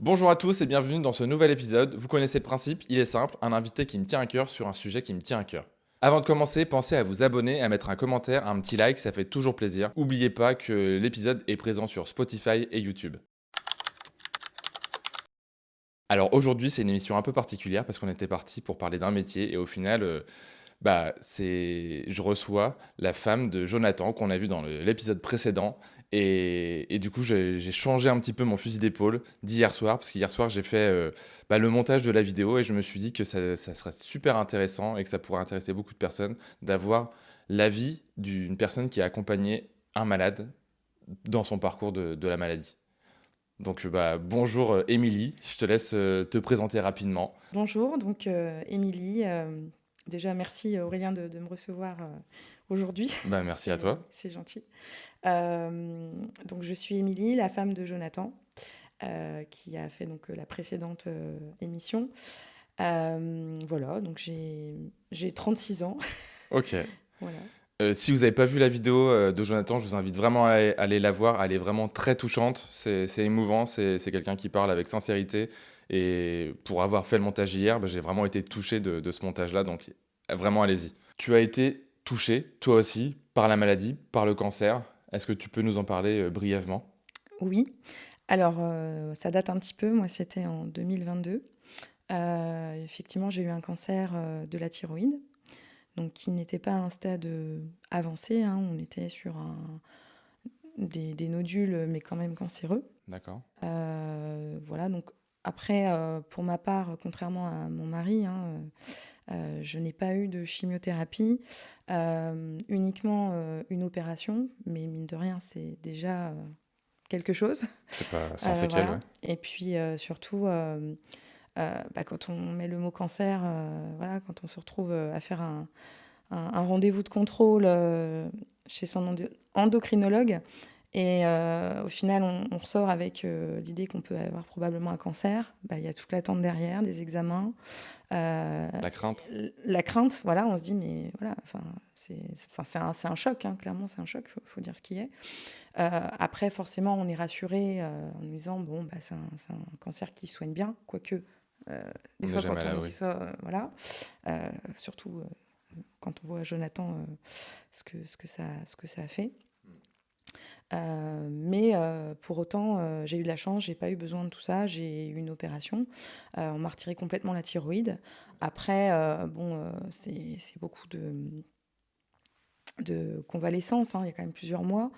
Bonjour à tous et bienvenue dans ce nouvel épisode. Vous connaissez le principe, il est simple, un invité qui me tient à cœur sur un sujet qui me tient à cœur. Avant de commencer, pensez à vous abonner, à mettre un commentaire, un petit like, ça fait toujours plaisir. N'oubliez pas que l'épisode est présent sur Spotify et YouTube. Alors aujourd'hui, c'est une émission un peu particulière parce qu'on était parti pour parler d'un métier et au final, je reçois la femme de Jonathan qu'on a vu dans l'épisode précédent et du coup, j'ai changé un petit peu mon fusil d'épaule d'hier soir parce qu'hier soir, j'ai fait, le montage de la vidéo et je me suis dit que ça serait super intéressant et que ça pourrait intéresser beaucoup de personnes d'avoir l'avis d'une personne qui a accompagné un malade dans son parcours de la maladie. Donc, bonjour, Émilie, je te laisse, te présenter rapidement. Bonjour, donc Émilie. Déjà, merci Aurélien de me recevoir aujourd'hui. Bah, merci à C'est toi. c'est gentil. Donc, je suis Émilie, la femme de Jonathan, qui a fait donc la précédente émission. Voilà, donc j'ai 36 ans. OK. Voilà. Si vous n'avez pas vu la vidéo, de Jonathan, je vous invite vraiment à aller la voir. Elle est vraiment très touchante, c'est émouvant, c'est quelqu'un qui parle avec sincérité et pour avoir fait le montage hier, j'ai vraiment été touché de ce montage-là, donc vraiment allez-y. Tu as été touché, toi aussi, par la maladie, par le cancer. Est-ce que tu peux nous en parler, brièvement? Oui. Alors, ça date un petit peu. Moi, c'était en 2022. Effectivement, j'ai eu un cancer de la thyroïde, donc qui n'était pas à un stade avancé, hein. On était sur des nodules, mais quand même cancéreux. D'accord. Voilà, donc après, pour ma part, contrairement à mon mari, hein, je n'ai pas eu de chimiothérapie, uniquement une opération, mais mine de rien, c'est déjà quelque chose. C'est pas sans séquelles, Voilà. ouais. Et puis surtout, quand on met le mot cancer, voilà, quand on se retrouve à faire un rendez-vous de contrôle chez son endocrinologue, et au final, on ressort avec l'idée qu'on peut avoir probablement un cancer. Bah, il y a toute l'attente derrière, des examens, La crainte? la crainte. Voilà, on se dit, mais voilà, enfin, c'est un choc, hein, clairement, c'est un choc, faut dire ce qui est. Après, forcément, on est rassuré en nous disant, bon, bah, c'est un cancer qui soigne bien, quoique On des n'est fois, jamais quand à on dit l'abri. ça, voilà, surtout quand on voit Jonathan, ce que ça a fait. Mais pour autant, j'ai eu de la chance, j'ai pas eu besoin de tout ça. J'ai eu une opération. On m'a retiré complètement la thyroïde. Après, c'est beaucoup de convalescence, hein. Il y a quand même plusieurs mois.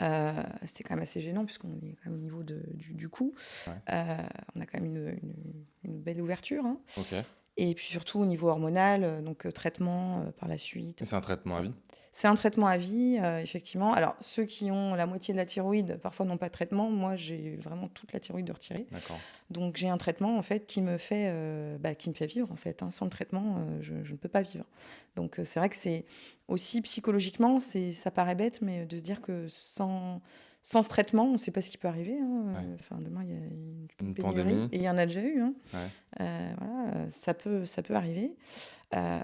C'est quand même assez gênant puisqu'on est quand même au niveau du cou. Ouais. On a quand même une belle ouverture, hein. OK. Et puis surtout au niveau hormonal, donc traitement par la suite. Et c'est un traitement à Voilà. vie? C'est un traitement à vie, effectivement. Alors, ceux qui ont la moitié de la thyroïde, parfois n'ont pas de traitement. Moi, j'ai vraiment toute la thyroïde de retirée. D'accord. Donc, j'ai un traitement, en fait, qui me fait vivre, en fait, hein. Sans le traitement, je ne peux pas vivre. Donc, c'est vrai que c'est aussi psychologiquement, ça paraît bête, mais de se dire que sans ce traitement, on ne sait pas ce qui peut arriver, hein. Ouais. Enfin, demain, il y a une Une pénurie, pandémie? et il y en a déjà eu, hein. Ouais. Voilà, ça peut arriver. Bah,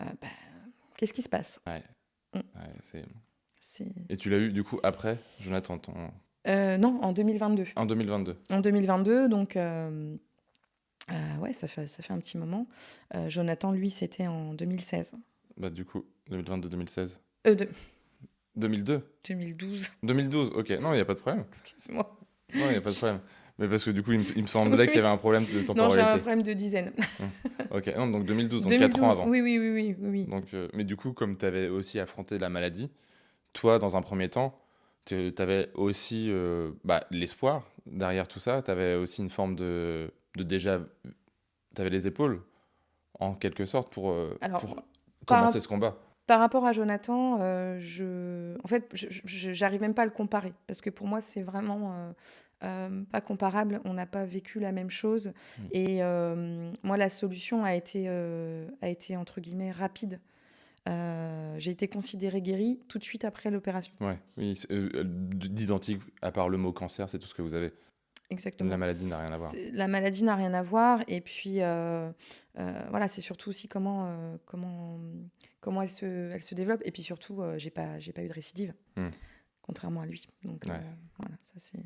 qu'est-ce qui se passe? Ouais. Mmh, Ouais, c'est c'est et tu l'as eu du coup après, Jonathan, Non, en 2022. en 2022? En 2022, donc ouais, ça fait un petit moment. Jonathan, lui, c'était en 2016. Bah, du coup, 2022-2016? De 2002? 2012, 2012, OK. Non, il y a pas de problème. excuse-moi. Non, il y a pas de problème. Mais parce que du coup, il me Oui, semblait qu'il y avait oui. un problème de Non, j'ai un temporalité. problème de dizaine. Mmh. OK. Non, donc 2012, donc 4 ans 2012, avant. oui, oui, oui, oui, oui, oui. Donc, mais du coup, comme tu avais aussi affronté la maladie, toi, dans un premier temps, tu avais aussi, l'espoir derrière tout ça. Tu avais aussi une forme de déjà tu avais les épaules, en quelque sorte, Alors, pour par, commencer ce combat. par rapport à Jonathan, en fait, j'arrive même pas à le comparer parce que pour moi, c'est vraiment pas comparable. On n'a pas vécu la même chose. Mmh. Et moi, la solution a été entre guillemets rapide. J'ai été considérée guérie tout de suite après l'opération. Ouais, oui, d'identique, à part le mot cancer, c'est tout ce que vous avez. La Exactement. maladie n'a rien à voir. La maladie n'a rien à voir. Et puis, voilà, c'est surtout aussi comment elle se développe. Et puis surtout, j'ai pas eu de récidive, Mmh. contrairement à lui. Donc, Ouais. voilà, ça c'est.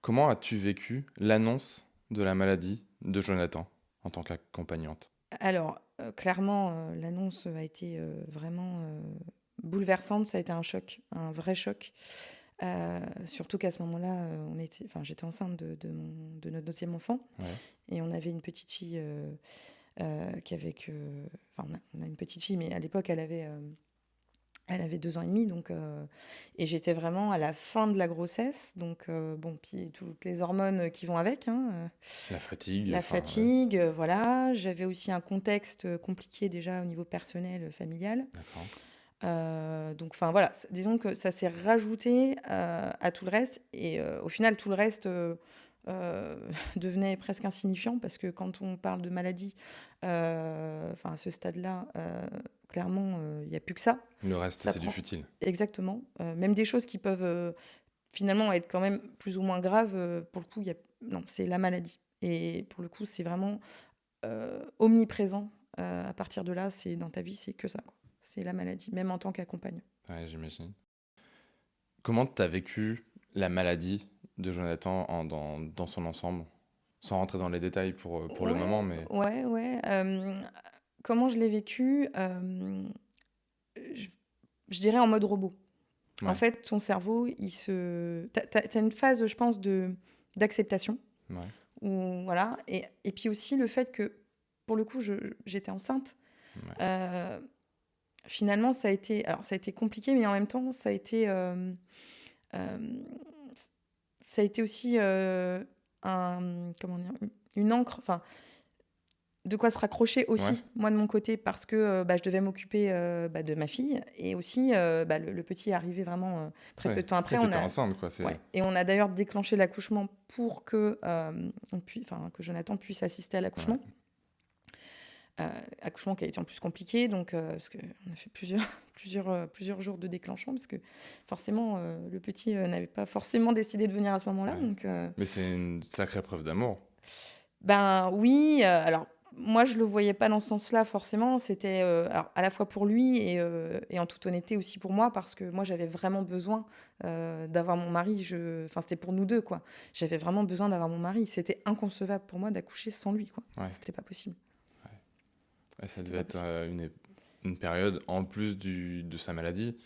Comment as-tu vécu l'annonce de la maladie de Jonathan en tant qu'accompagnante? Alors, clairement, l'annonce a été, vraiment, bouleversante. Ça a été un choc, un vrai choc. Surtout qu'à ce moment-là, j'étais enceinte de notre deuxième enfant Ouais, et on avait une petite fille, qui avait que enfin, on a une petite fille, mais à l'époque, elle avait 2 ans et demi, donc et j'étais vraiment à la fin de la grossesse, donc bon, puis toutes les hormones qui vont avec, hein, la fatigue, la enfin, ouais, fatigue, voilà. J'avais aussi un contexte, compliqué déjà au niveau personnel, familial. d'accord. Donc enfin voilà, disons que ça s'est rajouté, à tout le reste et au final tout le reste, devenait presque insignifiant parce que quand on parle de maladie, enfin à ce stade-là, clairement, il y a plus que ça. Le reste, Ça c'est du prend futile. exactement, même des choses qui peuvent, finalement être quand même plus ou moins graves, pour le coup, il y a non, c'est la maladie et pour le coup, c'est vraiment, omniprésent, à partir de là, c'est dans ta vie, c'est que ça, quoi. C'est la maladie, même en tant qu'accompagnant. Ouais, j'imagine. Comment tu as vécu la maladie de Jonathan dans son ensemble? Sans rentrer dans les détails pour le moment, Ouais, mais ouais, ouais, comment je l'ai vécu? Je je dirais en mode robot. En ouais, fait, ton cerveau, il se tu as une phase, je pense, d'acceptation ouais, où voilà et puis aussi le fait que, pour le coup, j'étais enceinte. ouais, Heu, Finalement, ça a été compliqué, mais en même temps, hem, ç ça a été aussi, comment dire? Une encre, enfin, de quoi se raccrocher ouais. aussi, moi de mon côté, parce que, je devais m'occuper, de ma fille et aussi, le petit est arrivé vraiment, très peu Ouais. de temps après. Oui, tu On étais a enceinte, quoi, c'est Ouais et on a d'ailleurs déclenché l'accouchement pour que, que Jonathan puisse assister à ouais. l'accouchement. Heu, Accouchement qui a été en plus compliqué donc parce qu'on a fait plusieurs plusieurs jours de déclenchement parce que forcément, le petit, n'avait pas forcément décidé de venir à ce moment-là Ouais. donc Mais c'est une sacrée preuve d'amour. ben, oui, alors moi je le voyais pas dans ce sens-là forcément. C'était, alors à la fois pour lui et en toute honnêteté aussi pour moi parce que moi j'avais vraiment besoin, d'avoir mon mari. Enfin c'était pour nous 2 quoi. J'avais vraiment besoin d'avoir mon mari. C'était inconcevable pour moi d'accoucher sans lui quoi. Ouais, C'était pas possible. ouais. Ouais, ça C'était devait pas être, possible. une période, en plus de sa maladie,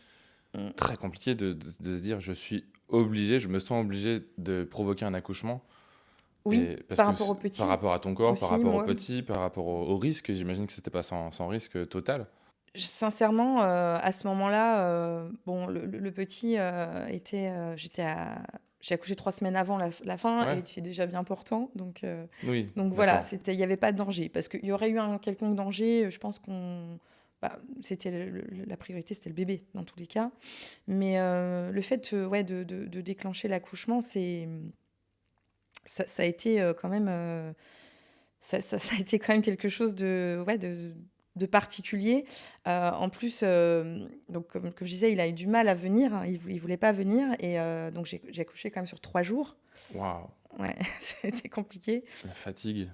Mmh. très compliquée de se dire: «Je suis obligé, je me sens obligé de provoquer un accouchement» Oui, et parce par que rapport c au par petit rapport à ton corps, par aussi, rapport au moi. petit, par rapport au risque, j'imagine que c'était pas sans risque, total? Sincèrement, à ce moment-là, bon, le petit, j'ai accouché 3 semaines avant la fin et il Ouais, était déjà bien portant, oui, donc voilà, d'accord. il y avait pas de danger. Parce qu'il y aurait eu un quelconque danger, je pense c'était la priorité, c'était le bébé dans tous les cas. Mais le fait, ouais, de déclencher l'accouchement, ça a été, quand même, ça a été quand même quelque chose de ouais, de particulier. En plus, donc comme je disais, il a eu du mal à venir, hein, il voulait pas venir et donc j'ai accouché quand même sur 3 jours. Waouh, Ouais, c'était compliqué. la fatigue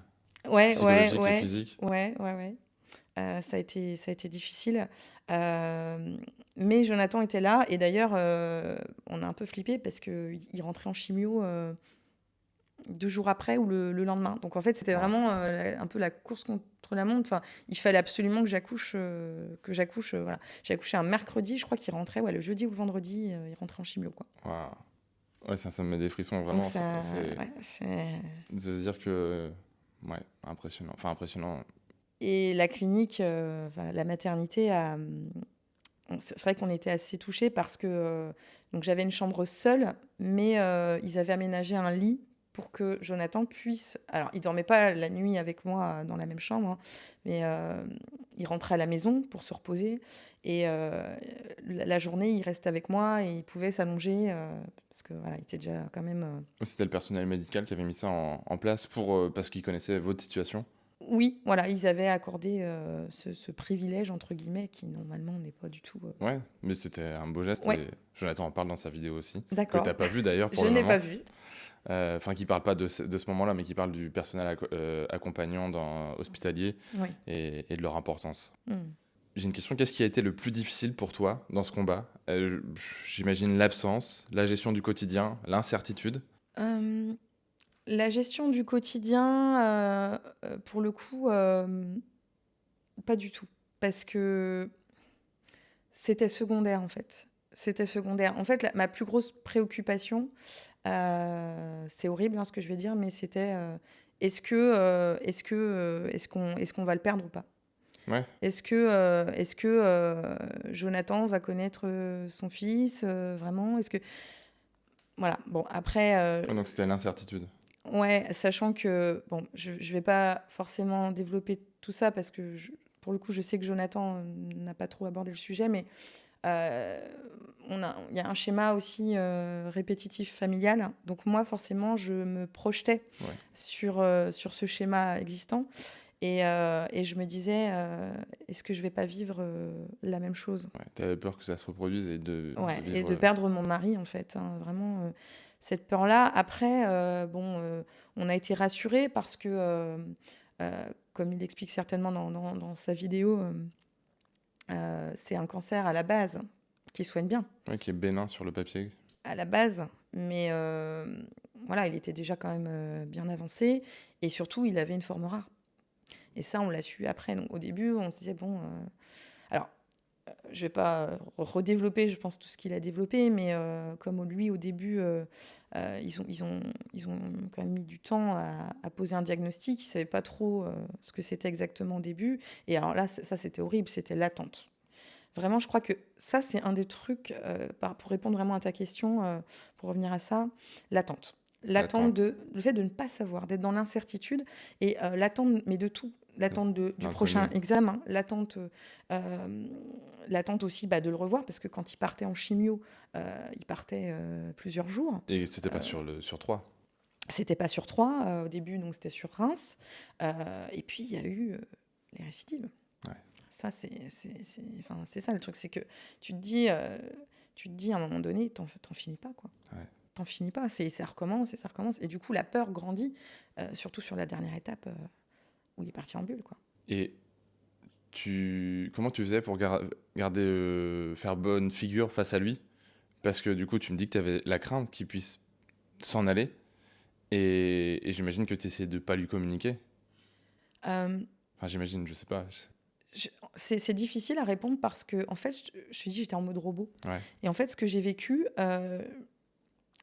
Ouais, ouais, psychologique et ouais, physique. ouais, ouais, ouais. Ça a été difficile. Mais Jonathan était là et d'ailleurs, on a un peu flippé parce qu'il rentrait en chimio, 2 jours après ou le lendemain. Donc en fait, c'était Waouh, vraiment, un peu la course contre la montre. Enfin, il fallait absolument que j'accouche, voilà. J'ai accouché un mercredi, je crois qu'il rentrait, ouais, le jeudi ou le vendredi, il rentrait en chimio, quoi. waouh. Ouais, ça me met des frissons, Donc vraiment, c'est ouais, c'est de se dire que ouais, impressionnant. Enfin impressionnant, et la clinique, la maternité c'est vrai qu'on était assez touchés parce que, donc j'avais une chambre seule, mais ils avaient aménagé un lit pour que Jonathan puisse alors il dormait pas la nuit avec moi, dans la même chambre, hein, mais il rentrait à la maison pour se reposer et la journée, il restait avec moi et il pouvait s'allonger, parce que voilà, il était déjà quand même, c'était le personnel médical qui avait mis ça en place parce qu'il connaissait votre situation? oui, voilà, ils avaient accordé, ce «privilège» entre guillemets qui normalement n'est pas du tout, Ouais, mais c'était un beau geste ouais, et Jonathan en parle dans sa vidéo aussi, que tu d'accord. pas vu d'ailleurs pour Je le n'ai pas moment. vu. Enfin qui parle pas de ce moment-là, mais qui parle du personnel accompagnant hospitalier Oui. et de leur importance. Mmh. J'ai une question, qu'est-ce qui a été le plus difficile pour toi dans ce combat? J'imagine l'absence, la gestion du quotidien, l'incertitude? Hem, La gestion du quotidien, pour le coup, pas du tout. Parce que c'était secondaire, en fait. C'était secondaire. En fait, ma plus grosse préoccupation, c'est horrible, hein, ce que je vais dire, mais c'était, est-ce qu'on va le perdre ou pas? Ouais. Jonathan va connaître, son fils, vraiment? Voilà, bon après, Ouais, donc c'était l'incertitude. ouais, sachant que bon, je vais pas forcément développer tout ça parce que pour le coup, je sais que Jonathan n'a pas trop abordé le sujet, mais euh, il y a un schéma aussi répétitif familial. Donc moi, forcément, je me projetais Ouais. sur ce schéma existant et je me disais, est-ce que je vais pas vivre la même chose? Ouais. T'avais peur que ça se reproduise et de Ouais, et vivre. de perdre mon mari, en fait, hein, vraiment, cette peur-là. Après, bon, on a été rassurés parce que, comme il explique certainement dans sa vidéo, c'est un cancer à la base qui soigne bien, Ouais, qui est bénin sur le papier. à la base, mais voilà, il était déjà quand même bien avancé et surtout, il avait une forme rare. Et ça, on l'a su après. Donc, au début, on se disait, bon, alors, je vais pas redévelopper, je pense, tout ce qu'il a développé, mais comme lui, au début, ils ont quand même mis du temps à poser un diagnostic. Ils ne savaient pas trop ce que c'était exactement au début. Et alors là, ça, c'était horrible, c'était l'attente. Vraiment, je crois que ça, c'est un des trucs, pour répondre vraiment à ta question, pour revenir à ça, l'attente. L'attente. Le fait de ne pas savoir, d'être dans l'incertitude et l'attente, mais de tout. L'attente du prochain L'inconnu. examen, l'attente aussi bah, de le revoir, parce que quand il partait en chimio, il partait plusieurs jours. Et c'était pas sur 3. C'était pas sur 3 au début, donc c'était sur Reims. Et puis il y a eu les récidives. Ouais. Ça, enfin, c'est ça le truc, c'est que tu te dis à un moment donné, t'en finis pas, quoi. Ouais. T'en finis pas, ça recommence et ça recommence. Et du coup, la peur grandit, surtout sur la dernière étape où il est parti en bulle, quoi. Et comment tu faisais pour garder, faire bonne figure face à lui? Parce que du coup, tu me dis que tu avais la crainte qu'il puisse s'en aller. Et j'imagine que tu essayais de pas lui communiquer. Euh, Enfin, j'imagine, je sais pas. c'est difficile à répondre parce que, en fait, je te dis, j'étais en mode robot. Ouais. Et en fait, ce que j'ai vécu,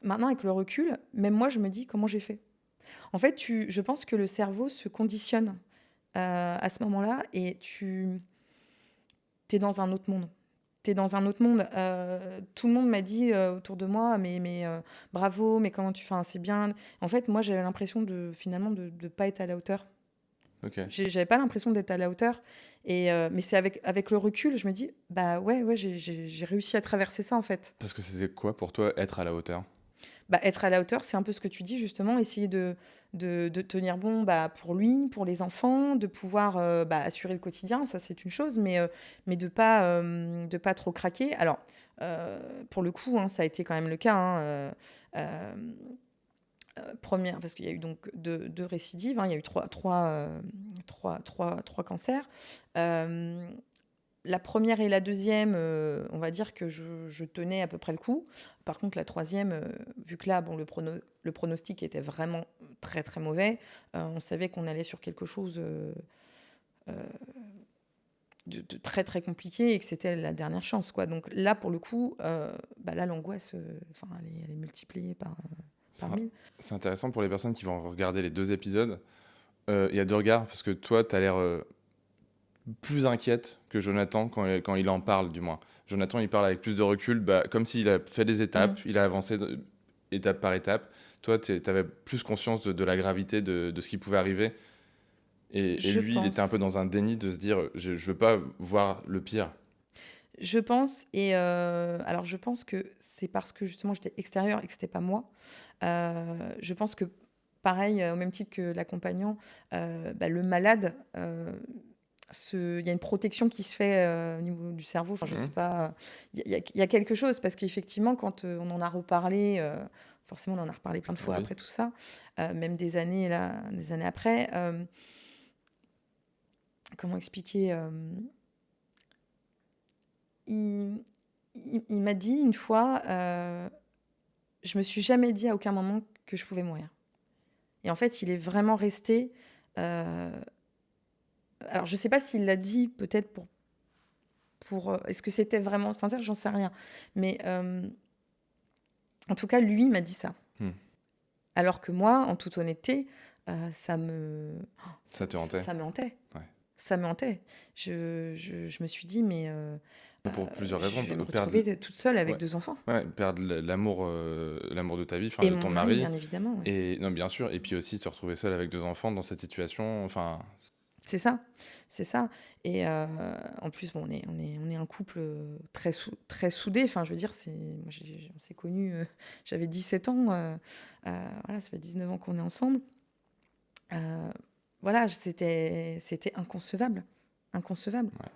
maintenant avec le recul, même moi, je me dis comment j'ai fait. En fait, je pense que le cerveau se conditionne à ce moment-là et tu es dans un autre monde. T'es dans un autre monde. Tout le monde m'a dit autour de moi, mais bravo, mais comment tu fais, c'est bien. En fait, moi, j'avais l'impression finalement de ne pas être à la hauteur. Ok. J'avais pas l'impression d'être à la hauteur. Mais c'est avec le recul, je me dis, bah ouais, j'ai réussi à traverser ça en fait. Parce que c'était quoi pour toi être à la hauteur? Bah, être à la hauteur, c'est un peu ce que tu dis justement, essayer de tenir bon bah, pour lui, pour les enfants, de pouvoir bah, assurer le quotidien, ça c'est une chose, mais de pas trop craquer. Alors, pour le coup, hein, ça a été quand même le cas. Hein, première, parce qu'il y a eu donc deux récidives, hein, il y a eu trois cancers. Euh, la première et la deuxième, on va dire que je tenais à peu près le coup. Par contre, la troisième, vu que là, bon, le pronostic était vraiment très très mauvais, on savait qu'on allait sur quelque chose de très très compliqué et que c'était la dernière chance, quoi. Donc là, pour le coup, bah, là, l'angoisse, enfin, elle est multipliée par 1000. C'est intéressant pour les personnes qui vont regarder les 2 épisodes. Il y a 2 regards, parce que toi, tu as l'air plus inquiète que Jonathan quand il en parle, du moins. Jonathan, il parle avec plus de recul, bah, comme s'il a fait des étapes, il a avancé étape par étape. Toi, tu avais plus conscience de la gravité de ce qui pouvait arriver. Et Je lui, il était un peu pense. dans un déni de se dire, je veux pas voir le pire. Je pense, alors je pense que c'est parce que justement j'étais extérieure et que c'était pas moi. Je pense que pareil, au même titre que l'accompagnant, bah, le malade, il y a une protection qui se fait au niveau du cerveau. Enfin, je sais Mhm. pas, il y a quelque chose parce qu'effectivement, quand on en a reparlé, forcément on en a reparlé plein de fois Oui. après tout ça, même des années après. Comment expliquer il, il m'a dit une fois, je me suis jamais dit à aucun moment que je pouvais mourir. Et en fait, il est vraiment resté. Alors, je ne sais pas s'il l'a dit, peut-être est-ce que c'était vraiment sincère, j'en sais rien. Mais en tout cas, lui m'a dit ça. Hmm. Alors que moi, en toute honnêteté, ça me te hantait. ça me hantait. Ouais. Ça me hantait. Je me suis dit, mais Pour plusieurs raisons. je vais me Perdre, retrouver toute seule avec ouais. 2 enfants. Ouais, perdre l'amour de ta vie, Et de mon ton mari, mari. bien évidemment. Ouais. Et non, bien sûr. Et puis aussi te retrouver seule avec 2 enfants dans cette situation. Enfin, C'est ça, c'est ça. Et en plus, bon, on est un couple très soudé. Enfin, je veux dire, moi, on s'est connus, j'avais 17 ans. Voilà, ça fait 19 ans qu'on est ensemble. Voilà, c'était inconcevable. Inconcevable. Ouais.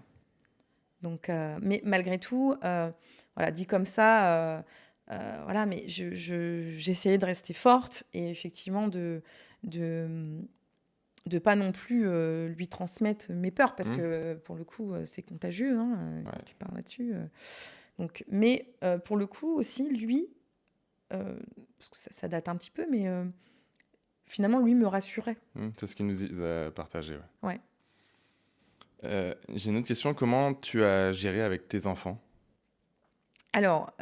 Donc, mais malgré tout, voilà, dit comme ça, voilà, mais j'essayais de rester forte et effectivement de pas non plus lui transmettre mes peurs parce que pour le coup c'est contagieux quand tu parles là-dessus. Donc, mais pour le coup aussi lui, parce que ça date un petit peu, mais finalement lui me rassurait. C'est ce qu'il nous a partagé. Ouais. J'ai une autre question. Comment tu as géré avec tes enfants? Alors,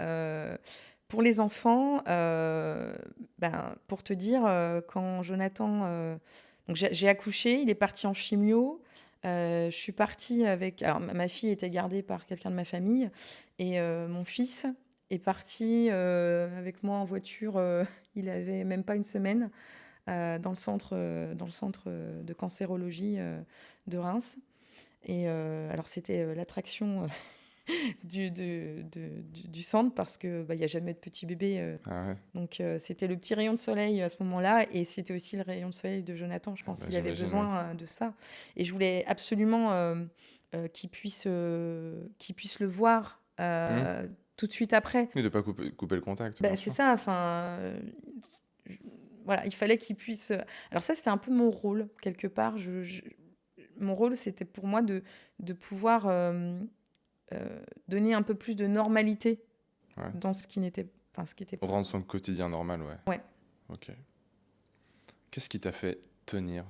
pour les enfants, pour te dire, quand Jonathan, donc j'ai accouché, il est parti en chimio. Je suis partie avec. Alors, ma fille était gardée par quelqu'un de ma famille et mon fils est parti avec moi en voiture. Il avait même pas une semaine dans le centre de cancérologie de Reims. Et alors, c'était l'attraction du centre parce que il y a jamais de petit bébé. Ah ouais. Donc, c'était le petit rayon de soleil à ce moment-là et c'était aussi le rayon de soleil de Jonathan. Je pense qu'il avait j'imagine, besoin de ça. Et je voulais absolument qu'il puisse le voir tout de suite après. Et de ne pas couper le contact, bien C'est sûr. ça, enfin, voilà, il fallait qu'il puisse. Alors ça, c'était un peu mon rôle quelque part. Mon rôle, c'était pour moi de pouvoir donner un peu plus de normalité Ouais. dans ce qui n'était, enfin ce qui était pas. Rendre son quotidien normal, ouais. Ouais. Ok. Qu'est-ce qui t'a fait tenir?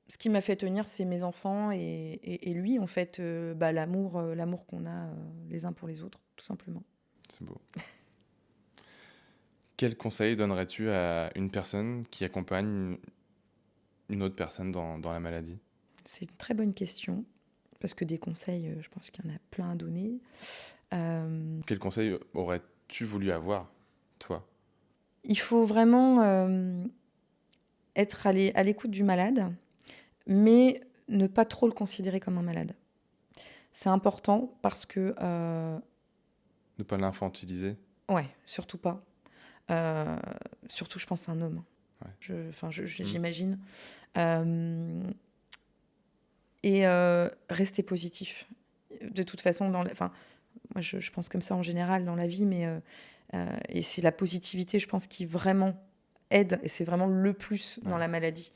Ce qui m'a fait tenir, c'est mes enfants et lui, en fait, l'amour qu'on a les uns pour les autres, tout simplement. C'est beau. Quel conseil donnerais-tu à une personne qui accompagne une autre personne dans la maladie? C'est une très bonne question, parce que des conseils, je pense qu'il y en a plein à donner. Quel conseil aurais-tu voulu avoir, toi? Il faut vraiment être à l'écoute du malade, mais ne pas trop le considérer comme un malade. C'est important parce que... Ne pas l'infantiliser? Ouais, surtout pas. Surtout, je pense à un homme. Ouais. J'imagine. Et rester positif. De toute façon, moi, je pense comme ça en général dans la vie, mais et c'est la positivité, je pense, qui vraiment aide, et c'est vraiment le plus dans la maladie.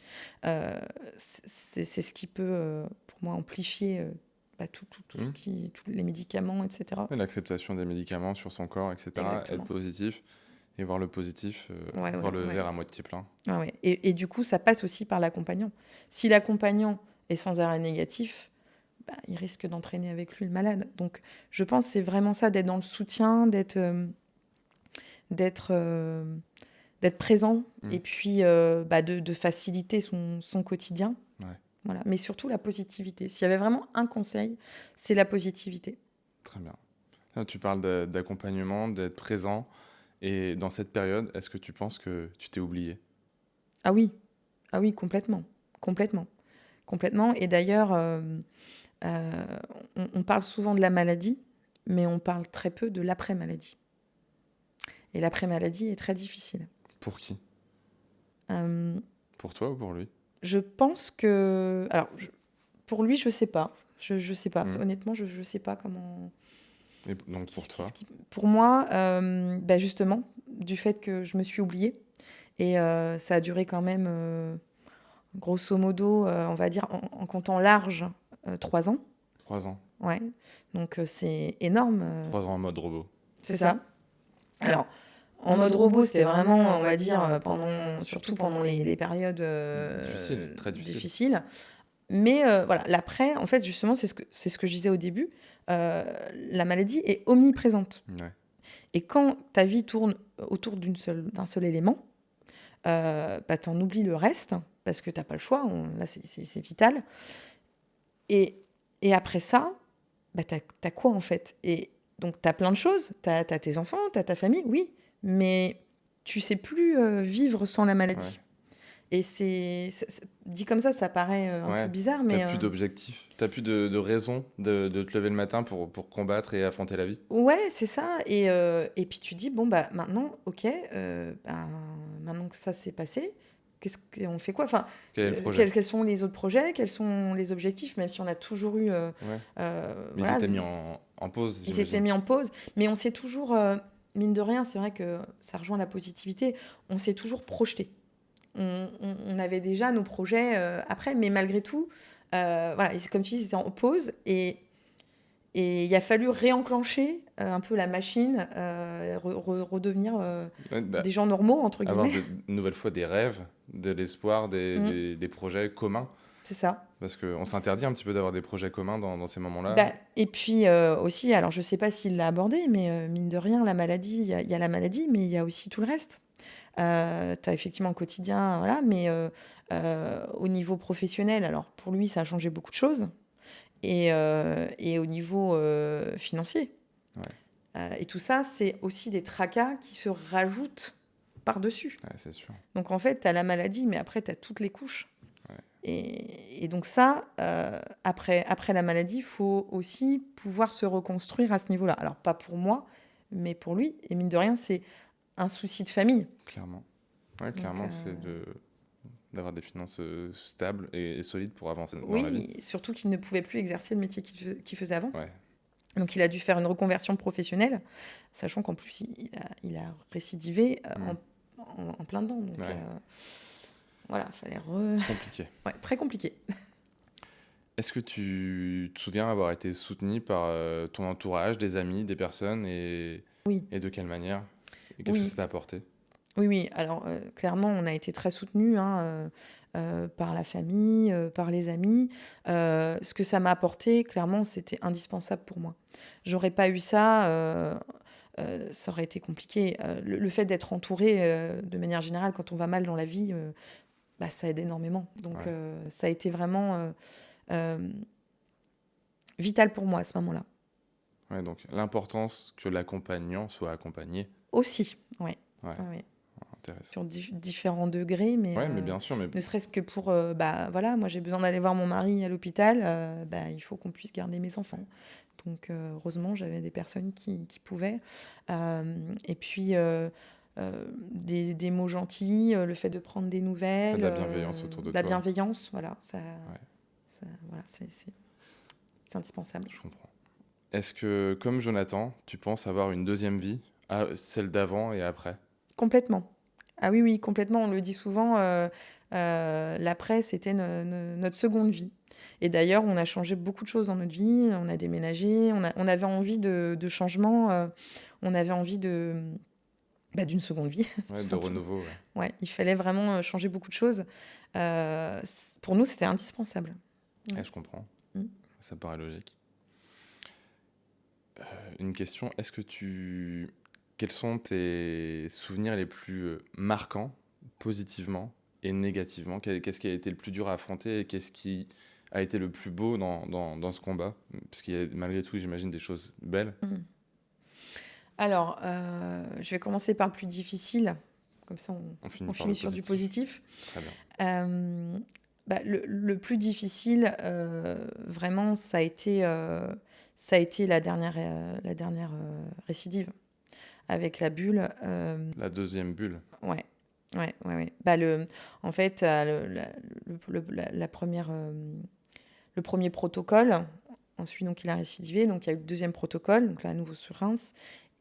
C'est ce qui peut, pour moi, amplifier tous les médicaments, etc. L'acceptation des médicaments sur son corps, etc. Exactement. Être positif et voir le positif, Ouais, voir le verre à moitié plein. Ouais. Et du coup, ça passe aussi par l'accompagnant. Si l'accompagnant est sans arrêt négatif, il risque d'entraîner avec lui le malade. Donc, je pense que c'est vraiment ça, d'être dans le soutien, d'être présent et puis de faciliter son quotidien. Ouais. Voilà. Mais surtout la positivité. S'il y avait vraiment un conseil, c'est la positivité. Très bien. Là, tu parles d'accompagnement, d'être présent. Et dans cette période, est-ce que tu penses que tu t'es oublié? Ah oui, complètement. Complètement. Complètement. Et d'ailleurs, on parle souvent de la maladie, mais on parle très peu de l'après-maladie. Et l'après-maladie est très difficile. Pour qui? Pour toi ou pour lui? Je pense que... Alors, pour lui, je sais pas. Je sais pas. Honnêtement, je sais pas comment... Et donc pour toi? Pour moi, justement, du fait que je me suis oubliée. Et ça a duré quand même, grosso modo, on va dire, en comptant large, 3 ans. 3 ans. Ouais. Donc, c'est énorme. 3 ans en mode robot. C'est ça. Alors, En mode robot, c'était vraiment, on va dire, surtout pendant les périodes Difficile, très difficile. difficiles. Mais voilà, l'après, en fait, justement, c'est ce que je disais au début, la maladie est omniprésente. Ouais. Et quand ta vie tourne autour d'un seul élément, bah, t'en oublies le reste, parce que t'as pas le choix, là, c'est vital. Et après ça, bah, t'as quoi, en fait? Et donc, t'as plein de choses. T'as tes enfants, t'as ta famille, oui, mais tu sais plus vivre sans la maladie. Et dit comme ça paraît un peu bizarre, mais... T'as plus d'objectif, t'as plus de raison de te lever le matin pour combattre et affronter la vie. Ouais, c'est ça. Et puis tu dis, bon, bah maintenant, ok, maintenant que ça s'est passé, on fait quoi? Enfin, Quel est le projet? quels sont les autres projets? Quels sont les objectifs? Même si on a toujours eu... Mais ils étaient mis en pause, Ils s'étaient mis en pause. Mais on s'est toujours, mine de rien, c'est vrai que ça rejoint la positivité, on s'est toujours projeté. On avait déjà nos projets après, mais malgré tout, voilà, comme tu dis, c'était en pause. Et il a fallu réenclencher un peu la machine, redevenir des gens normaux, entre guillemets. Avoir de nouvelles fois des rêves, de l'espoir, des projets communs. C'est ça. Parce qu'on s'interdit un petit peu d'avoir des projets communs dans ces moments-là. Bah, et puis aussi, alors je ne sais pas s'il l'a abordé, mais mine de rien, la maladie, il y a la maladie, mais il y a aussi tout le reste. Tu as effectivement le quotidien, voilà, mais au niveau professionnel, alors pour lui, ça a changé beaucoup de choses. Et au niveau financier. Et tout ça, c'est aussi des tracas qui se rajoutent par-dessus. Ouais, c'est sûr. Donc en fait, tu as la maladie, mais après, tu as toutes les couches. Et donc ça, après la maladie, il faut aussi pouvoir se reconstruire à ce niveau-là. Alors pas pour moi, mais pour lui. Et mine de rien, c'est un souci de famille. Clairement. Ouais, clairement, c'est d'avoir des finances stables et solides pour avancer dans la vie. Oui, surtout qu'il ne pouvait plus exercer le métier qu'il faisait avant. Ouais. Donc il a dû faire une reconversion professionnelle, sachant qu'en plus il a récidivé en plein dedans. Donc voilà, il fallait Compliqué. Ouais, très compliqué. Est-ce que tu te souviens avoir été soutenu par ton entourage, des amis, des personnes Oui. Et de quelle manière? Et qu'est-ce que ça t'a apporté? Oui. Alors clairement, on a été très soutenus par la famille, par les amis. Ce que ça m'a apporté, clairement, c'était indispensable pour moi. J'aurais pas eu ça, ça aurait été compliqué. Le fait d'être entouré, de manière générale, quand on va mal dans la vie, bah, ça aide énormément. Donc ça a été vraiment vital pour moi à ce moment-là. Ouais, donc l'importance que l'accompagnant soit accompagné. Aussi, ouais. Intéressant. Sur différents degrés, mais, mais bien sûr, mais... ne serait-ce que pour, voilà, moi j'ai besoin d'aller voir mon mari à l'hôpital, il faut qu'on puisse garder mes enfants. Donc heureusement, j'avais des personnes qui pouvaient. Et puis des mots gentils, le fait de prendre des nouvelles. De la bienveillance autour de toi. La bienveillance, voilà, voilà, c'est indispensable. Je comprends. Est-ce que, comme Jonathan, tu penses avoir une deuxième vie, celle d'avant et après? Complètement. Ah oui, complètement. On le dit souvent, l'après, c'était notre seconde vie. Et d'ailleurs, on a changé beaucoup de choses dans notre vie. On a déménagé, on avait envie de changement, on avait envie d'une seconde vie. De renouveau. Ouais, il fallait vraiment changer beaucoup de choses. Pour nous, c'était indispensable. Je comprends. Ça me paraît logique. Une question, quels sont tes souvenirs les plus marquants, positivement et négativement? Qu'est-ce qui a été le plus dur à affronter et qu'est-ce qui a été le plus beau dans ce combat? Parce qu'il y a malgré tout, j'imagine, des choses belles. Alors, je vais commencer par le plus difficile. Comme ça, on finit sur du positif. Très bien. Le plus difficile, vraiment, ça a été la dernière récidive avec la bulle. La deuxième bulle. Ouais. En fait, la première, le premier protocole. Ensuite, donc, il a récidivé. Donc, il y a eu le deuxième protocole, donc là, à nouveau sur Reims.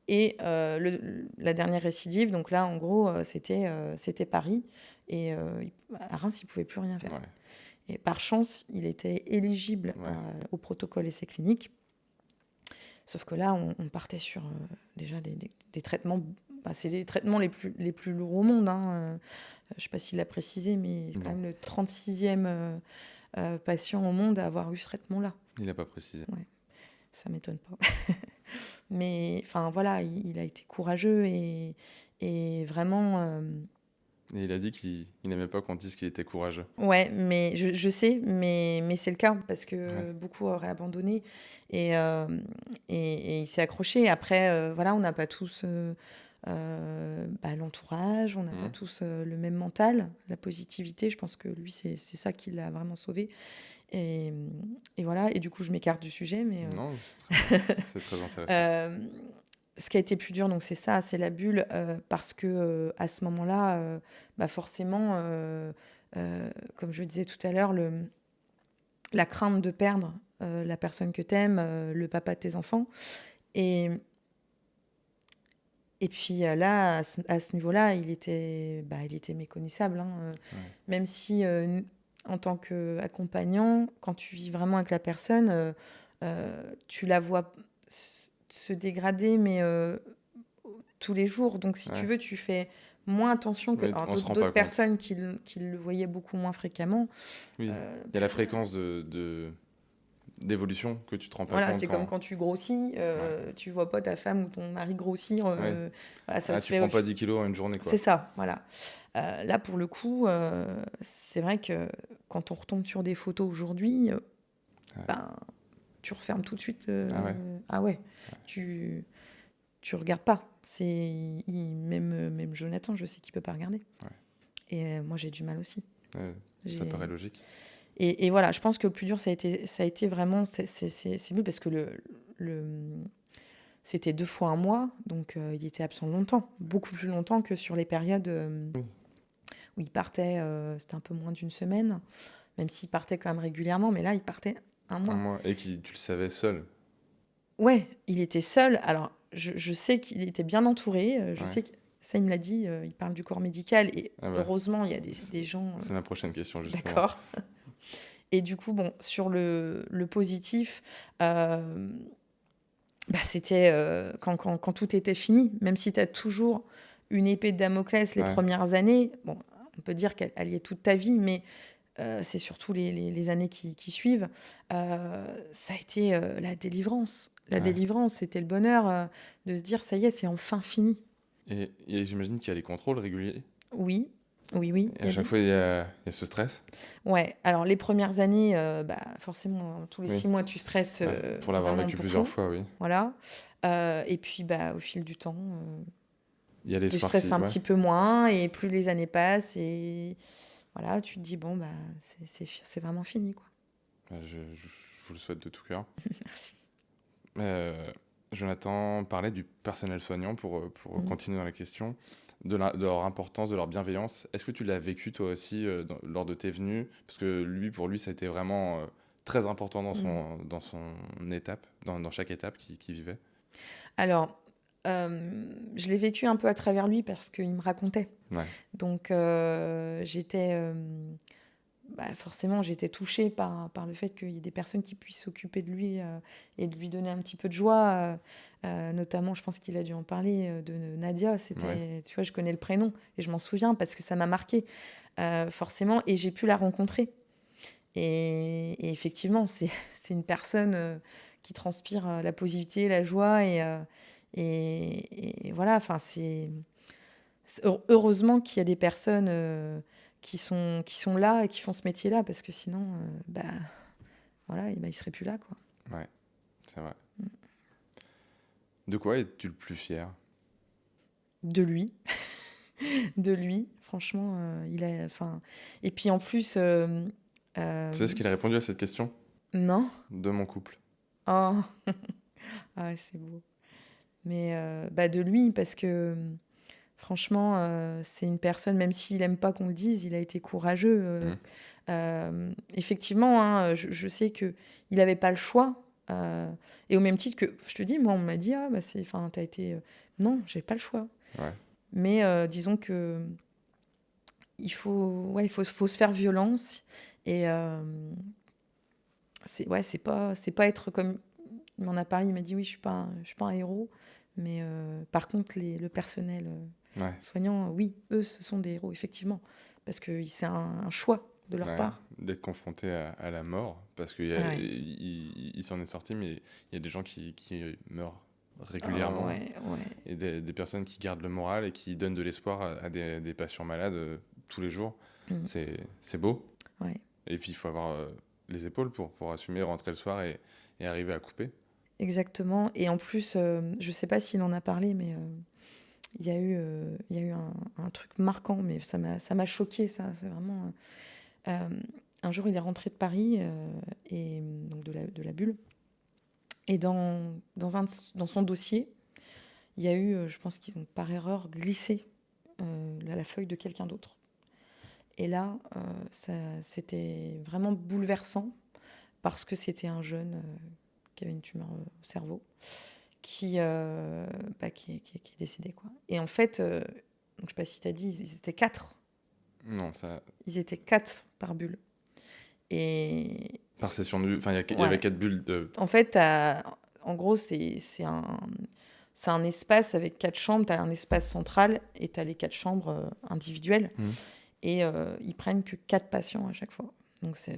Et la dernière récidive, donc là, en gros, c'était Paris. Et à Reims, il ne pouvait plus rien faire. Et par chance, il était éligible au protocole essai clinique. Sauf que là, on partait sur déjà des traitements bah, c'est les traitements les plus lourds au monde, hein. Je sais pas s'il l'a précisé, mais c'est quand Non, même le 36e patient au monde à avoir eu ce traitement-là. il n'a pas précisé. Ouais, ça m'étonne pas. Mais enfin voilà, il a été courageux et vraiment. Et il a dit qu'il n'aimait pas qu'on dise qu'il était courageux. Ouais, mais je sais, mais c'est le cas parce Ouais. que beaucoup auraient abandonné et, et il s'est accroché. Après, voilà, on n'a pas tous bah, l'entourage, on n'a pas Mhm. tous le même mental, la positivité. Je pense que lui, c'est ça qui l'a vraiment sauvé. Et, et voilà, et du coup, je m'écarte du sujet, mais Non, c'est très bien. C'est très intéressant. euh, ce qui a été plus dur, donc c'est ça, c'est la bulle, parce que à ce moment-là, bah forcément, comme je le disais tout à l'heure, la crainte de perdre la personne que t'aimes, le papa de tes enfants. Et, et puis là, à ce niveau-là, il était méconnaissable, hein, Ouais. même si, en tant qu'accompagnant, quand tu vis vraiment avec la personne, tu la vois se dégrader, mais tous les jours. Donc, si tu Ouais. veux, tu fais moins attention que Oui, alors, on se rend d'autres pas compte. personnes qui le voyaient beaucoup moins fréquemment. Oui, Euh, il y a la fréquence d'évolution que tu te rends pas voilà, compte c'est comme quand. quand tu grossis, Ouais. tu vois pas ta femme ou ton mari grossir. Ouais. Voilà, ça Ah, se tu fait prends pas 10 kilos en une journée, C'est quoi. ça, voilà. Là, pour le coup, c'est vrai que quand on retombe sur des photos aujourd'hui, Ouais. ben, tu refermes tout de suite. Ah ouais. Ah ouais, tu regardes pas. Même Jonathan, je sais qu'il peut pas regarder. Ouais. Et moi, j'ai du mal aussi. Ouais, ça J'ai- paraît logique. Et voilà, je pense que le plus dur, ça a été vraiment, c'est mieux parce que le, c'était 2 fois un mois, donc il était absent longtemps, beaucoup plus longtemps que sur les périodes Oui. où il partait, c'était un peu moins d'une semaine, même s'il partait quand même régulièrement, mais là, il partait un Un mois. mois. Et qui, tu le savais seul. Ouais, il était seul. Alors, je sais qu'il était bien entouré. Je Ouais. sais que ça, il me l'a dit. Il parle du corps médical. Et Ah bah, heureusement, il y a c'est des gens. c'est ma prochaine question, justement. D'accord. Et du coup, bon, sur le positif, euh, bah, c'était quand tout était fini, même si tu as toujours une épée de Damoclès les Ouais. premières années. Bon, on peut dire qu'elle y est toute ta vie, mais c'est surtout les années qui suivent. Ça a été la délivrance. La Ouais. délivrance, c'était le bonheur de se dire, ça y est, c'est enfin fini. Et j'imagine qu'il y a les contrôles réguliers. Oui, oui, oui. Et à chaque fois, il y a ce stress. Ouais, alors les premières années, bah, forcément, tous les Oui. 6 mois, tu stresses Ouais. Pour l'avoir vraiment vécu plusieurs beaucoup. fois, oui. Voilà. Et puis, bah, au fil du temps, Il y a tu l'espoir stresses qui. un Ouais. petit peu moins et plus les années passent et voilà, tu te dis, bon, bah, c'est vraiment fini, quoi. Je vous le souhaite de tout cœur. Merci. Euh, Jonathan parlait du personnel soignant pour Mhm. continuer dans la question, de leur importance, de leur bienveillance. Est-ce que tu l'as vécu toi aussi lors de tes venues? Parce que pour lui, ça a été vraiment très important Mhm. dans son étape, dans chaque étape qu'il vivait. Alors, je l'ai vécu un peu à travers lui parce qu'il me racontait. Ouais, Donc, bah, forcément, j'étais touchée par le fait qu'il y ait des personnes qui puissent s'occuper de lui et de lui donner un petit peu de joie. Notamment, je pense qu'il a dû en parler de Nadia. ouais, Tu vois, je connais le prénom et je m'en souviens parce que ça m'a marqué forcément. Et j'ai pu la rencontrer. Et effectivement, c'est une personne qui transpire la positivité, la joie et voilà. Enfin, heureusement qu'il y a des personnes qui sont là et qui font ce métier-là parce que sinon, bah voilà, il serait plus là, quoi. ouais, c'est vrai. De quoi es-tu le plus fier? De lui, de lui. Franchement, enfin. Et puis en plus, Tu sais ce qu'il a répondu à cette question? non. De mon couple. Oh, ah, ouais, c'est beau. Mais bah de lui parce que franchement, c'est une personne, même s'il aime pas qu'on le dise, il a été courageux. Mhm. Effectivement, hein, je sais que il avait pas le choix. Et au même titre que, je te dis, moi, on m'a dit, ah, bah, enfin, t'as été. Non, j'ai pas le choix. Ouais, Mais disons que faut se faire violence. Et ouais, c'est pas être comme. Il m'en a parlé, il m'a dit, oui, je suis pas un héros. Mais par contre, le personnel Ouais, soignant, oui, eux, ce sont des héros, effectivement. Parce que c'est un choix de leur ouais, part. d'être confronté à la mort, parce qu'il Ah ouais. il s'en est sorti, mais il y a des gens qui meurent Ah régulièrement, ouais, ouais. et des personnes qui gardent le moral et qui donnent de l'espoir à des patients malades tous les jours. Mm. C'est beau. Ouais, Et puis il faut avoir les épaules pour assumer, rentrer le soir et arriver à couper. exactement. Et en plus, je sais pas s'il en a parlé, mais il y a eu un truc marquant, mais ça m'a choqué, ça. C'est vraiment. Euh, un jour, il est rentré de Paris, et donc de la bulle. Et dans son dossier, il y a eu, je pense qu'ils ont par erreur glissé la feuille de quelqu'un d'autre. Et là, c'était vraiment bouleversant parce que c'était un jeune qui avait une tumeur au cerveau qui est décédé, quoi. Et en fait, donc, je sais pas si tu as dit, ils étaient quatre. Non, ça. Ils étaient quatre par bulle. Et Par session de. Enfin, il y avait ouais, 4 bulles de. en fait, en gros, c'est un espace avec quatre chambres. Tu as un espace central et tu as les quatre chambres individuelles. Hmm. Et ils prennent que quatre patients à chaque fois. Donc, c'est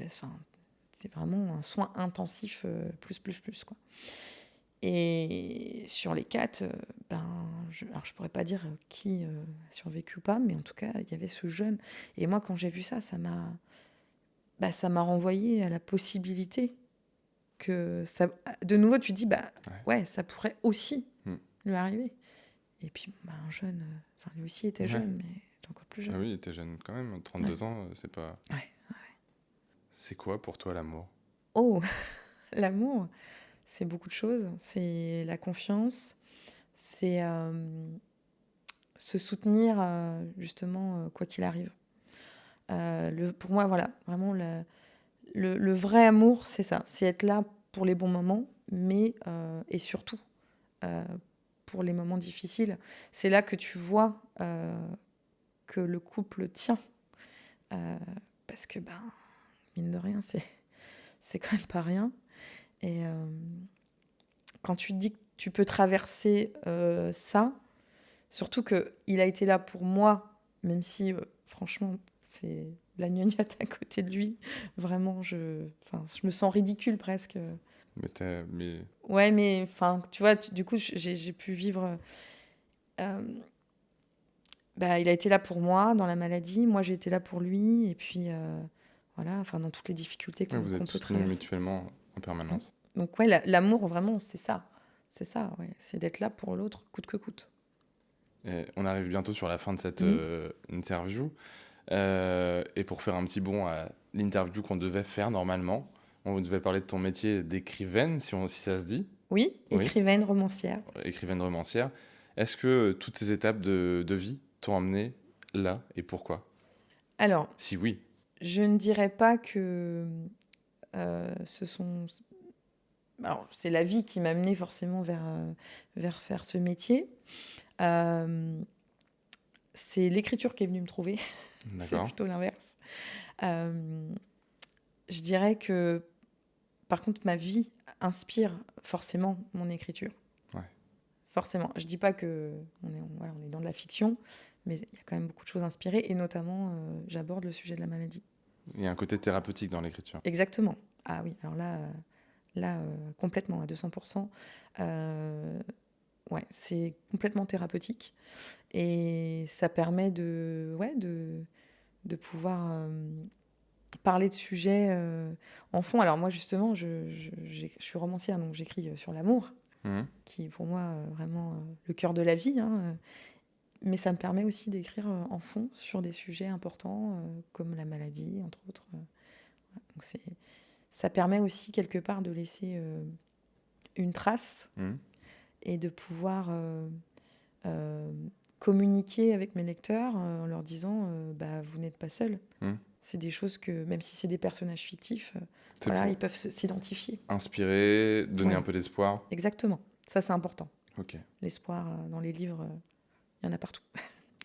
vraiment un soin intensif plus, quoi. Et sur les quatre, alors je pourrais pas dire qui a survécu ou pas, mais en tout cas, il y avait ce jeune. Et moi, quand j'ai vu ça, ça m'a renvoyé à la possibilité que ça. De nouveau, tu te dis, ouais, ça pourrait aussi Hmm. lui arriver. Et puis, un jeune, enfin, lui aussi était Ouais. jeune, mais il était encore plus Ah jeune. oui, il était jeune quand même, 32 ans, c'est pas. Ouais. C'est quoi pour toi l'amour? Oh, l'amour, c'est beaucoup de choses. C'est la confiance, c'est se soutenir, justement, quoi qu'il arrive. Pour moi, voilà, vraiment, le vrai amour, c'est ça. C'est être là pour les bons moments, mais, et surtout, euh, pour les moments difficiles. C'est là que tu vois que le couple tient. Euh, Parce que, mine de rien, c'est quand même pas rien. Et quand tu te dis que tu peux traverser ça, surtout qu'il a été là pour moi, même si, franchement, c'est la gnognotte à côté de lui. Vraiment, je me sens ridicule presque. Mais Ouais, mais enfin, tu vois, du coup, j'ai pu vivre. euh, il a été là pour moi dans la maladie, moi j'ai été là pour lui, et puis voilà, enfin, dans toutes les difficultés ouais, vous qu'on êtes peut soutenus traverser. mutuellement en Mm. permanence. Donc, ouais, l'amour, vraiment, c'est ça. C'est ça, ouais. C'est d'être là pour l'autre, coûte que coûte. Et on arrive bientôt sur la fin de cette Mhm. interview. Et pour faire un petit bond à l'interview qu'on devait faire normalement, on devait parler de ton métier d'écrivaine, si ça se dit. Oui, Oui, écrivaine, romancière. écrivaine romancière. Est-ce que toutes ces étapes de vie t'ont amené là et pourquoi? Alors, Si oui. je ne dirais pas que ce sont. Alors, c'est la vie qui m'a menée forcément vers faire ce métier. Euh, c'est l'écriture qui est venue me trouver. C'est D'accord. plutôt l'inverse. Euh, je dirais que, par contre, ma vie inspire forcément mon écriture. Ouais. Forcément. Je dis pas que voilà, on est dans de la fiction, mais il y a quand même beaucoup de choses inspirées, et notamment, j'aborde le sujet de la maladie. Il y a un côté thérapeutique dans l'écriture. Exactement. Ah oui, alors là, complètement, à 200%. Ouais, c'est complètement thérapeutique. Et ça permet de pouvoir parler de sujets en fond. Alors moi, justement, je suis romancière, donc j'écris sur l'amour, Mhm. qui est pour moi vraiment le cœur de la vie, hein. Mais ça me permet aussi d'écrire en fond sur des sujets importants, comme la maladie, entre autres. Donc ça permet aussi quelque part de laisser une trace Mhm. et de pouvoir euh, communiquer avec mes lecteurs en leur disant vous n'êtes pas seul. Mhm. C'est des choses que, même si c'est des personnages fictifs, C'est voilà, pour ils peuvent s'identifier. inspirer, donner un Ouais, peu d'espoir. exactement. Ça, c'est important. Ok, L'espoir dans les livres, il y en a partout.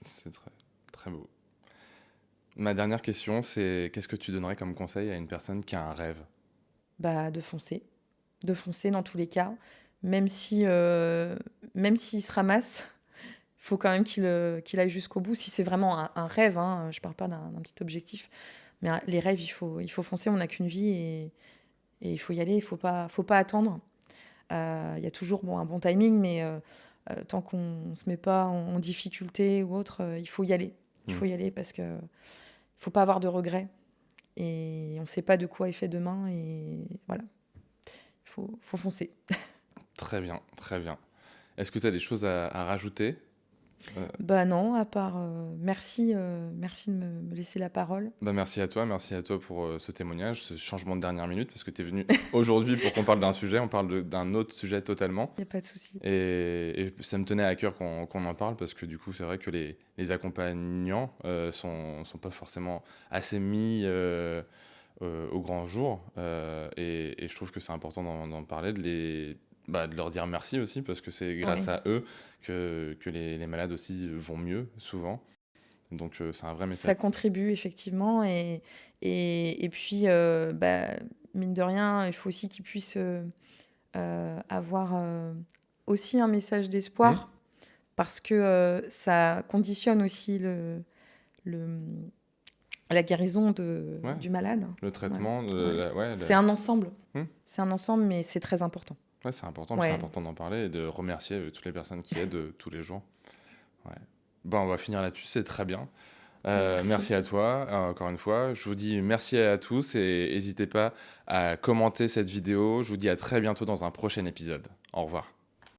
c'est très, très beau. Ma dernière question, c'est qu'est-ce que tu donnerais comme conseil à une personne qui a un rêve? De foncer. De foncer dans tous les cas, même si, même s'il se ramasse, il faut quand même qu'il aille jusqu'au bout. Si c'est vraiment un rêve, hein, je parle pas d'un petit objectif, mais les rêves, il faut foncer, on n'a qu'une vie et il faut y aller, il faut pas attendre. Il y a toujours un bon timing, mais tant qu'on ne se met pas en difficulté ou autre, il faut y aller. Il Mm. faut y aller parce que il faut pas avoir de regrets. Et on ne sait pas de quoi est fait demain. Et voilà, il faut foncer. Très bien, très bien. Est-ce que tu as des choses à rajouter? Bah non, à part merci de me laisser la parole. Bah, merci à toi pour ce témoignage, ce changement de dernière minute, parce que tu es venu aujourd'hui pour qu'on parle d'un sujet, on parle d'un autre sujet totalement. Il n'y a pas de souci. Et ça me tenait à cœur qu'on en parle, parce que du coup, c'est vrai que les accompagnants sont pas forcément assez mis au grand jour. Et je trouve que c'est important d'en parler, de leur dire merci aussi, parce que c'est grâce Oui. à eux que les malades aussi vont mieux, souvent. Donc, c'est un vrai message. Ça contribue effectivement. Et puis, mine de rien, il faut aussi qu'ils puissent avoir aussi un message Mmh. d'espoir parce que ça conditionne aussi le, la guérison Ouais, du malade. le Voilà. traitement, Ouais. ouais, C'est un ensemble. Mmh. C'est un ensemble, mais c'est très important. Ouais, c'est important, c'est Ouais. important d'en parler et de remercier toutes les personnes qui aident tous les jours. Ouais. Bon, on va finir là-dessus, c'est très bien. Merci. Merci à toi, encore une fois. Je vous dis merci à tous et n'hésitez pas à commenter cette vidéo. Je vous dis à très bientôt dans un prochain épisode. Au revoir.